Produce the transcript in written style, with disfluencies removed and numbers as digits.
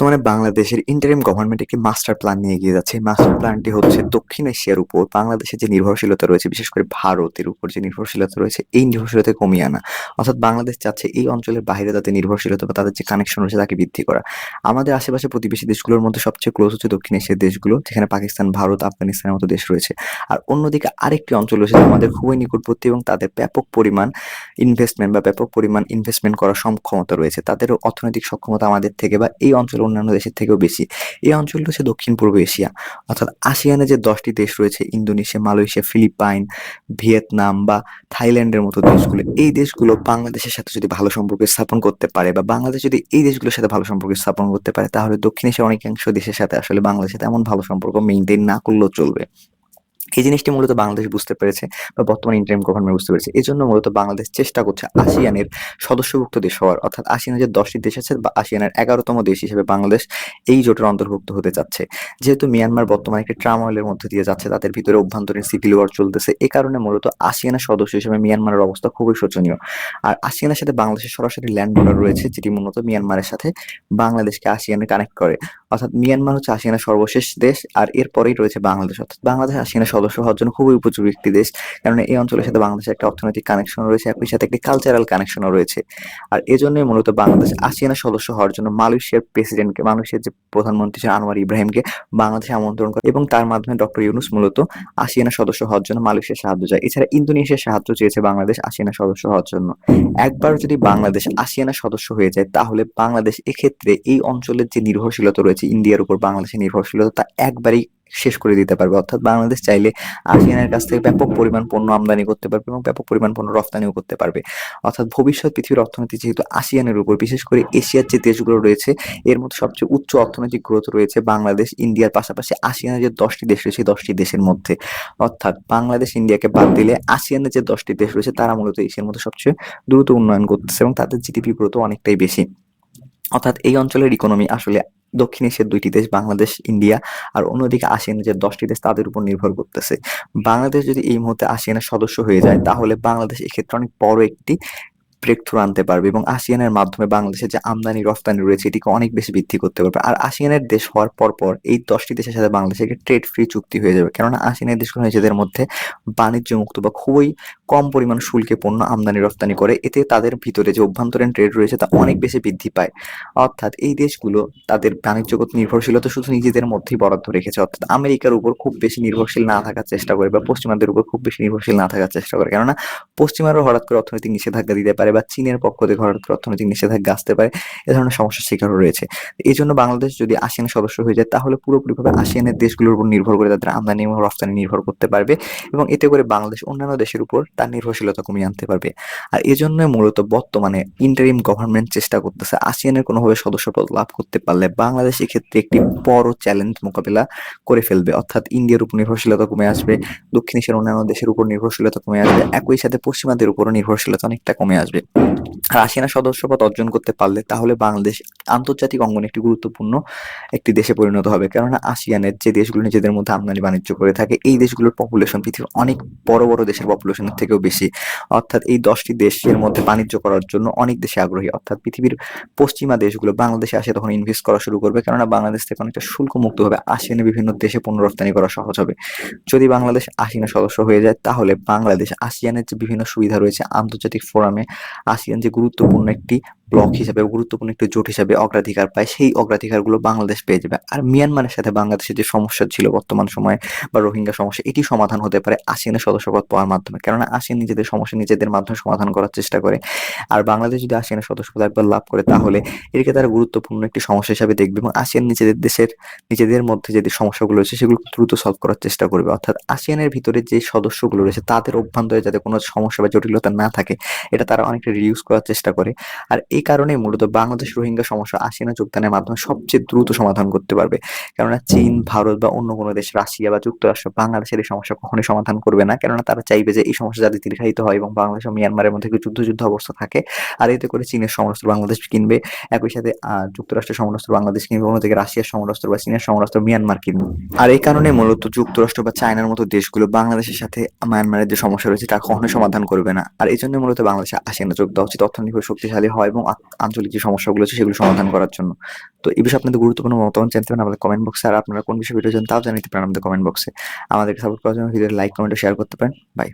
বর্তমানে বাংলাদেশের interim government একটি মাস্টার প্ল্যান নিয়ে এগিয়ে যাচ্ছে। এই মাস্টার প্ল্যানটি হচ্ছে দক্ষিণ এশিয়ার উপর বাংলাদেশের যে নির্ভরশীলতা রয়েছে, বিশেষ করে ভারতের উপর যে নির্ভরশীলতা রয়েছে, এই নির্ভরশীলতা কমিয়ে আনা। অর্থাৎ বাংলাদেশ চাচ্ছে এই অঞ্চলের বাইরে তাদের নির্ভরশীলতা বা তাদের যে কানেকশন রয়েছে তাকে বৃদ্ধি করা। আমাদের আশেপাশে প্রতিবেশী দেশগুলোর মধ্যে সবচেয়ে ক্লোজ হচ্ছে দক্ষিণ এশিয়ার দেশগুলো, যেখানে পাকিস্তান, ভারত, আফগানিস্তানের মতো দেশ রয়েছে। আর অন্যদিকে আরেকটি অঞ্চল রয়েছে যা আমাদের খুবই নিকটবর্তী এবং তাদের ব্যাপক পরিমাণ ইনভেস্টমেন্ট করার সক্ষমতা রয়েছে। তাদেরও অর্থনৈতিক সক্ষমতা আমাদের থেকে বা এই অঞ্চলের অন্যান্য দেশের থেকেও বেশি। এই অঞ্চলটা হচ্ছে দক্ষিণ পূর্ব এশিয়া। অর্থাৎ আসিয়ানে যে 10টি দেশ রয়েছে, ইন্দোনেশিয়া, মালয়েশিয়া, ফিলিপাইন, ভিয়েতনাম বা থাইল্যান্ডের মতো দেশগুলো, এই দেশগুলো বাংলাদেশের সাথে যদি ভালো সম্পর্ক স্থাপন করতে পারে বা বাংলাদেশ যদি এই দেশগুলোর সাথে ভালো সম্পর্ক স্থাপন করতে পারে, তাহলে দক্ষিণ এশিয়ার অনেকাংশ দেশের সাথে আসলে বাংলাদেশের তেমন ভালো সম্পর্ক মেইনটেইন না করলেও চলবে। এই জিনিসটি মূলত বাংলাদেশ বুঝতে পেরেছে বা বর্তমান ইন্টারিম গভর্নমেন্ট বুঝতে পেরেছে। এজন্য মূলত বাংলাদেশ চেষ্টা করছে আসিয়ানের সদস্যভুক্ত দেশ হওয়ার, অর্থাৎ আসিয়ানের যে 10টি দেশ আছে বা আসিয়ানের 11তম দেশ হিসেবে বাংলাদেশ এই জোটের অন্তর্ভুক্ত হতে চাচ্ছে। যেহেতু মিয়ানমার বর্তমানে একটি টার্মোইলের মধ্যে দিয়ে যাচ্ছে, তাদের ভিতরে অভ্যন্তরীণ সিভিল ওয়ার চলতেছে, এ কারণে মূলত আসিয়ানের সদস্য হিসেবে মিয়ানমারের অবস্থা খুবই শোচনীয়। আর আসিয়ানের সাথে বাংলাদেশের সরাসরি ল্যান্ড বর্ডার রয়েছে, যেটি মূলত মিয়ানমারের সাথে বাংলাদেশকে আসিয়ানে কানেক্ট করে। অর্থাৎ মিয়ানমার হচ্ছে আসিয়ানের সর্বশেষ দেশ, আর এরপরেই রয়েছে বাংলাদেশ। অর্থাৎ বাংলাদেশ আসিয়ানের সদস্য হওয়ার জন্য খুবই উপযোগী একটি দেশ, কারণ এই অঞ্চলের সাথে বাংলাদেশের একটা অর্থনৈতিক কানেকশন রয়েছে, একই সাথে একটি কালচারাল কানেকশনও রয়েছে। আর এজন্যই মূলত বাংলাদেশ আসিয়ানের সদস্য হওয়ার জন্য মালয়েশিয়ার যে প্রধানমন্ত্রী ছিলেন আনোয়ার ইব্রাহিমকে বাংলাদেশে আমন্ত্রণ করে এবং তার মাধ্যমে ডক্টর ইউনূস মূলত আসিয়ানের সদস্য হওয়ার জন্য মালয়েশিয়ার সাহায্য চায়। এছাড়া ইন্দোনেশিয়ার সাহায্য চেয়েছে বাংলাদেশ আসিয়ানের সদস্য হওয়ার জন্য। একবার যদি বাংলাদেশ আসিয়ানের সদস্য হয়ে যায়, তাহলে বাংলাদেশ এক্ষেত্রে এই অঞ্চলের যে নির্ভরশীলতা রয়েছে ইন্ডিয়ার উপর বাংলাদেশের নির্ভরশীলতা, তা একবারেই শেষ করে দিতে পারবে। অর্থাৎ বাংলাদেশ চাইলে আসিয়ানের কাছ থেকে ব্যাপক পরিমাণ পণ্য আমদানি করতে পারবে এবং ব্যাপক পরিমাণ পণ্য রফতানিও করতে পারবে। অর্থাৎ ভবিষ্যৎ পৃথিবীর অর্থনীতি যেহেতু আসিয়ানের উপর, বিশেষ করে এশিয়ার যে দেশগুলো রয়েছে, এর মধ্যে সবচেয়ে উচ্চ অর্থনৈতিক গ্রোথ রয়েছে বাংলাদেশ, ইন্ডিয়ার পাশাপাশি আসিয়ানের যে 10টি দেশ রয়েছে, 10টি দেশের মধ্যে। অর্থাৎ বাংলাদেশ, ইন্ডিয়াকে বাদ দিলে আসিয়ানের যে 10টি দেশ রয়েছে, তারা মূলত এশিয়ার মধ্যে সবচেয়ে দ্রুত উন্নয়ন করতেছে এবং তাদের জিডিপি গ্রোথ অনেকটাই বেশি। অর্থাৎ এই অঞ্চলের ইকোনমি আসলে দক্ষিণ এশিয়ার 2টি দেশ বাংলাদেশ, ইন্ডিয়া আর অন্যদিকে আসিয়ানের যে 10টি দেশ তাদের উপর নির্ভর করতেছে। বাংলাদেশ যদি এই মুহূর্তে আসিয়ানের সদস্য হয়ে যায়, তাহলে বাংলাদেশ এক্ষেত্রে অনেক বড় একটি ব্রেক থ্রু আনতে পারবে এবং আসিয়ানের মাধ্যমে বাংলাদেশের যে আমদানি রফতানি রয়েছে এটিকে অনেক বেশি বৃদ্ধি করতে পারবে। আর আসিয়ানের দেশ হওয়ার পর এই 10টি দেশের সাথে বাংলাদেশের একটি ট্রেড ফ্রি চুক্তি হয়ে যাবে, কেননা আসিয়ানের দেশগুলো নিজেদের মধ্যে বাণিজ্য মুক্ত বা খুবই কম পরিমাণ শুল্কে পণ্য আমদানি রফতানি করে। এতে তাদের ভিতরে যে অভ্যন্তরীণ ট্রেড রয়েছে তা অনেক বেশি বৃদ্ধি পায়। অর্থাৎ এই দেশগুলো তাদের বাণিজ্যগত নির্ভরশীলতা শুধু নিজেদের মধ্যেই বরাদ্দ রেখেছে। অর্থাৎ আমেরিকার উপর খুব বেশি নির্ভরশীল না থাকার চেষ্টা করে বা পশ্চিমাদের উপর খুব বেশি নির্ভরশীল না থাকার চেষ্টা করে, কেননা পশ্চিমারও হঠাৎ করে অর্থনৈতিক নিষেধাজ্ঞা দিতে পারে বা চীনের পক্ষ থেকে হঠাৎ করে অর্থনৈতিক নিষেধাজ্ঞা আসতে পারে। এ ধরনের সমস্যার শিকারও রয়েছে। এই জন্য বাংলাদেশ যদি আসিয়ানের সদস্য হয়ে যায়, তাহলে পুরোপুরিভাবে আসিয়ানের দেশগুলোর উপর নির্ভর করে তাদের আমদানি এবং রফতানি নির্ভর করতে পারবে এবং এতে করে বাংলাদেশ অন্যান্য দেশের উপর তার নির্ভরশীলতা কমিয়ে আনতে পারবে। আর এজন্যই মূলত বর্তমানে ইন্টারিম গভর্নমেন্ট চেষ্টা করতেছে আসিয়ানের কোনোভাবে সদস্যপদ লাভ করতে পারলে বাংলাদেশ এক্ষেত্রে একটি বড় চ্যালেঞ্জ মোকাবেলা করে ফেলবে। অর্থাৎ ইন্ডিয়ার উপর নির্ভরশীলতা কমে আসবে, দক্ষিণ এশিয়ার অন্যান্য দেশের উপর নির্ভরশীলতা কমে আসবে, একই সাথে পশ্চিমাদের উপরও নির্ভরশীলতা অনেকটা কমে আসবে। আর আসিয়ানের সদস্যপদ অর্জন করতে পারলে তাহলে বাংলাদেশ আন্তর্জাতিক অঙ্গনে একটি গুরুত্বপূর্ণ একটি দেশে পরিণত হবে, কেননা আসিয়ানের যে দেশগুলো নিজেদের মধ্যে আমদানি বাণিজ্য করে থাকে, এই দেশগুলোর পপুলেশন পৃথিবীর অনেক বড় বড় দেশের পপুলেশনের থেকেও বেশি। অর্থাৎ এই 10টি দেশের মধ্যে বাণিজ্য করার জন্য অনেক দেশে আগ্রহী। অর্থাৎ পৃথিবীর পশ্চিমা দেশগুলো বাংলাদেশে আসে তখন ইনভেস্ট করা শুরু করবে, কেননা বাংলাদেশ থেকে অনেকটা শুল্ক মুক্ত হবে, আসিয়ানের বিভিন্ন দেশে পণ্য রপ্তানি করা সহজ হবে। যদি বাংলাদেশ আসিয়ানের সদস্য হয়ে যায়, তাহলে বাংলাদেশ আসিয়ানের যে বিভিন্ন সুবিধা রয়েছে আন্তর্জাতিক ফোরামে আসিয়ান যে গুরুত্বপূর্ণ একটি ব্লক হিসাবে, গুরুত্বপূর্ণ একটি জোট হিসাবে অগ্রাধিকার পায়, সেই অগ্রাধিকারগুলো বাংলাদেশ পেয়ে যাবে। আর মিয়ানমারের সাথে বাংলাদেশের যে সমস্যা ছিল বর্তমান সময়ে বা রোহিঙ্গা সমস্যা, এটি সমাধান হতে পারে আসিয়ানের সদস্যপদ পাওয়ার মাধ্যমে, কেননা আসিয়ান নিজেদের সমস্যা নিজেদের মাধ্যমে সমাধান করার চেষ্টা করে। আর বাংলাদেশ যদি আসিয়ানের সদস্যপদ একবার লাভ করে, তাহলে এটিকে তারা গুরুত্বপূর্ণ একটি সমস্যা হিসাবে দেখবে এবং আসিয়ান নিজেদের মধ্যে যে সমস্যাগুলো রয়েছে সেগুলো দ্রুত সলভ করার চেষ্টা করবে। অর্থাৎ আসিয়ানের ভিতরে যে সদস্যগুলো রয়েছে তাদের অভ্যন্তরে যাতে কোনো সমস্যা বা জটিলতা না থাকে, এটা তারা অনেকটা রিডিউস করার চেষ্টা করে। আর এই কারণেই মূলত বাংলাদেশ রোহিঙ্গা সমস্যা আসিয়ানে যোগদানের মাধ্যমে সবচেয়ে দ্রুত সমাধান করতে পারবে, কেননা চীন, ভারত বা অন্য কোনো দেশ, রাশিয়া বা যুক্তরাষ্ট্র বাংলাদেশের এই সমস্যা কখনোই সমাধান করবে না, কেননা তারা চাইবে যে এই সমস্যা যাতে দীর্ঘায়িত হয় এবং বাংলাদেশ ও মিয়ানমারের মধ্যে যুদ্ধ অবস্থা থাকে। আর এতে করে চীনের সমরাস্ত্র বাংলাদেশ কিনবে, একই সাথে যুক্তরাষ্ট্রের সমরাস্ত্র বাংলাদেশ কিনবে, অন্যদিকে রাশিয়ার সমরাস্ত্র বা চীনের সমরাস্ত্র মিয়ানমার কিনবে। আর এই কারণে মূলত যুক্তরাষ্ট্র বা চায়নার মতো দেশগুলো বাংলাদেশের সাথে মায়ানমারের যে সমস্যা রয়েছে তা কখনোই সমাধান করবে না। আর এই জন্য মূলত বাংলাদেশে আসিয়ানে যোগ দেওয়া উচিত, অর্থনৈতিকভাবে শক্তিশালী হয় এবং আঞ্চলিক যে সমস্যাগুলো আছে সেগুলো সমাধান করার জন্য। তো এই বিষয়ে আপনাদের গুরুত্বপূর্ণ মতামত জানতে পারেন আমাদের কমেন্ট বক্সে। আর আপনারা কোন বিষয়ে ভিডিও চান তাও জানাতে পারেন আমাদের কমেন্ট বক্সে। আমাদেরকে সাপোর্ট করার জন্য ভিডিওতে লাইক, কমেন্ট ও শেয়ার করতে পারেন। বাই।